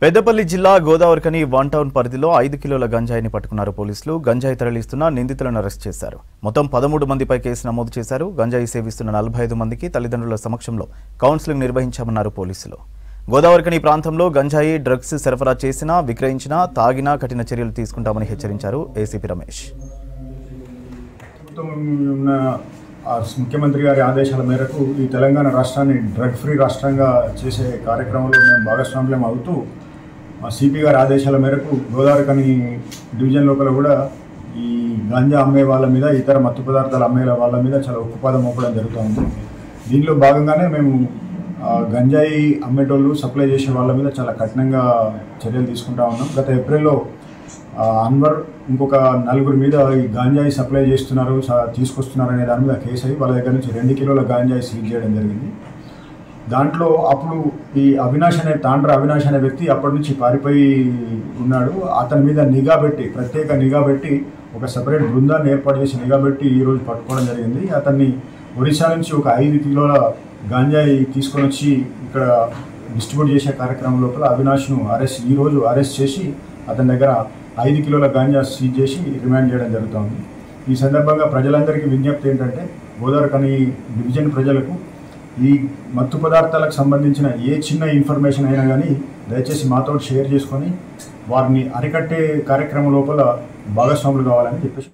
పెద్దపల్లి జిల్లా Godavarikhani one town పరిధిలో 5 కిలోల గంజాయిని పట్టుకున్నారు పోలీసులు. గంజాయి తరలిస్తున్న నిందితులను అరెస్ట్ చేశారు. మొత్తం 13 మందిపై కేసు నమోదు చేశారు. గంజాయి సేవిస్తున్న 45 మందికి తల్లిదండ్రుల సమక్షంలో కౌన్సిలింగ్ నిర్వహించామన్నారు పోలీసులు. గోదావరికని ప్రాంతంలో గంజాయి డ్రగ్స్ సరఫరా చేసినా, విక్రయించినా, తాగినా కఠిన చర్యలు తీసుకుంటామని హెచ్చరించారు ఏసీపీ రమేష్. ముఖ్యమంత్రి గారి ఆదేశాల మేరకు ఈ తెలంగాణ రాష్ట్రాన్ని డ్రగ్ ఫ్రీ రాష్ట్రంగా చేసే కార్యక్రమంలో మేము భాగస్వామ్యం అవుతూ మా సిపి గారి ఆదేశాల మేరకు గోదావరికని డివిజన్ లోపల కూడా ఈ గాంజా అమ్మే వాళ్ళ మీద, ఇతర మత్తు పదార్థాలు అమ్మే వాళ్ళ మీద చాలా ఉక్కుపాదం మోపడం జరుగుతుంది. దీనిలో భాగంగానే మేము గంజాయి అమ్మేటోళ్ళు, సప్లై చేసే వాళ్ళ మీద చాలా కఠినంగా చర్యలు తీసుకుంటా ఉన్నాం. గత ఏప్రిల్లో అన్వర్ ఇంకొక 4 మీద ఈ గాంజాయి సప్లై చేస్తున్నారు, తీసుకొస్తున్నారు అనే దాని మీద కేసు అయ్యి వాళ్ళ దగ్గర నుంచి 2 కిలోల గాంజాయి సీజ్ చేయడం జరిగింది. దాంట్లో అప్పుడు ఈ తాండ్ర అవినాష్ అనే వ్యక్తి అప్పటి నుంచి పారిపోయి ఉన్నాడు. అతని మీద ప్రత్యేక నిఘా పెట్టి ఒక సపరేట్ బృందాన్ని ఏర్పాటు చేసి నిఘా పెట్టి ఈరోజు పట్టుకోవడం జరిగింది. అతన్ని ఒడిశా నుంచి ఒక 5 కిలోల గాంజాయి తీసుకొని వచ్చి ఇక్కడ డిస్ట్రిబ్యూట్ చేసే కార్యక్రమం లోపల అవినాష్ను ఈరోజు అరెస్ట్ చేసి అతని దగ్గర 5 కిలోల గాంజా సీజ్ చేసి రిమాండ్ చేయడం జరుగుతుంది. ఈ సందర్భంగా ప్రజలందరికీ విజ్ఞప్తి ఏంటంటే, గోదావరికని డివిజన్ ప్రజలకు ఈ మత్తు పదార్థాలకు సంబంధించిన ఏ చిన్న ఇన్ఫర్మేషన్ అయినా కానీ దయచేసి మాతో షేర్ చేసుకొని వారిని అరికట్టే కార్యక్రమం లోపల భాగస్వాములు కావాలని చెప్పేసి